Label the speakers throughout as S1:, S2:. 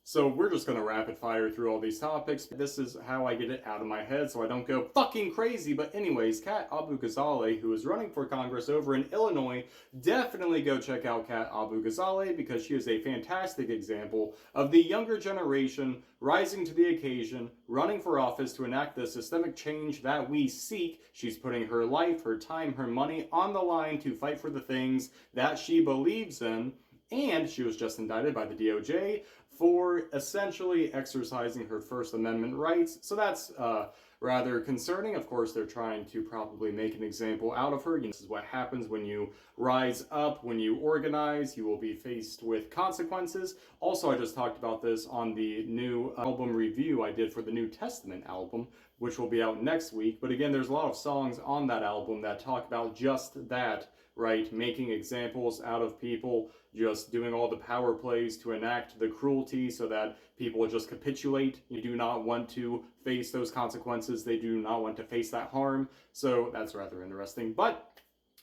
S1: So we're just going to rapid fire through all these topics. This is how I get it out of my head so I don't go fucking crazy. But anyways, Kat Abughazaleh, who is running for Congress over in Illinois, definitely go check out Kat Abughazaleh because she is a fantastic example of the younger generation rising to the occasion, running for office to enact the systemic change that we seek. She's putting her life, her time, her money on the line to fight for the things that she believes in. And she was just indicted by the DOJ for essentially exercising her First Amendment rights. So that's rather concerning. Of course, they're trying to probably make an example out of her. This is what happens when you rise up, when you organize, you will be faced with consequences. Also, I just talked about this on the new album review I did for the New Testament album, which will be out next week. But again, there's a lot of songs on that album that talk about just that, right? Making examples out of people, just doing all the power plays to enact the cruelty so that people just capitulate. You do not want to face those consequences. They do not want to face that harm. So that's rather interesting. But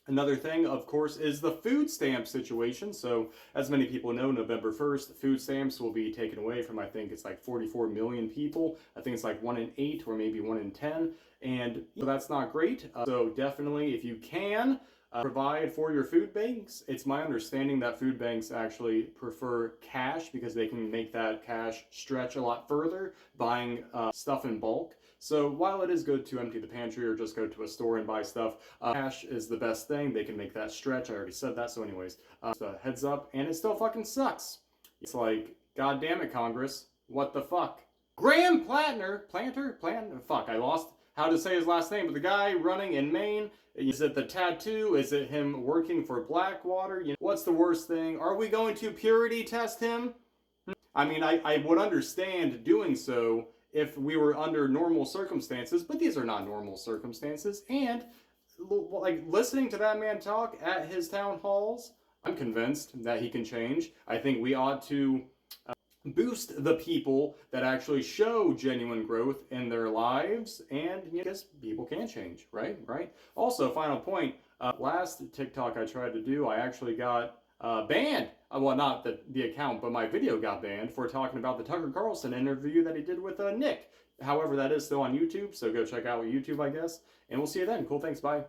S1: another thing, of course, is the food stamp situation. So as many people know, November 1st, food stamps will be taken away from, I think it's like 44 million people. I think it's like 1 in 8 or maybe 1 in 10. And so that's not great. So definitely, if you can, provide for your food banks. It's my understanding that food banks actually prefer cash because they can make that cash stretch a lot further, buying stuff in bulk. So while it is good to empty the pantry or just go to a store and buy stuff, cash is the best thing. They can make that stretch. I already said that. So anyways, so heads up, and it still fucking sucks. It's like, God damn it, Congress. What the fuck? Graham Platner, fuck, I lost how to say his last name, but the guy running in Maine, is it the tattoo? Is it him working for Blackwater? You know, what's the worst thing? Are we going to purity test him? I mean, I would understand doing so if we were under normal circumstances, but these are not normal circumstances. And like listening to that man talk at his town halls, I'm convinced that he can change. I think we ought to boost the people that actually show genuine growth in their lives, and yes, people can change, right? Also, final point, last TikTok I tried to do, I actually got banned. Well, not the account, but my video got banned for talking about the Tucker Carlson interview that he did with Nick. However, that is still on YouTube, so go check out YouTube, I guess, and we'll see you then. Cool, thanks, bye.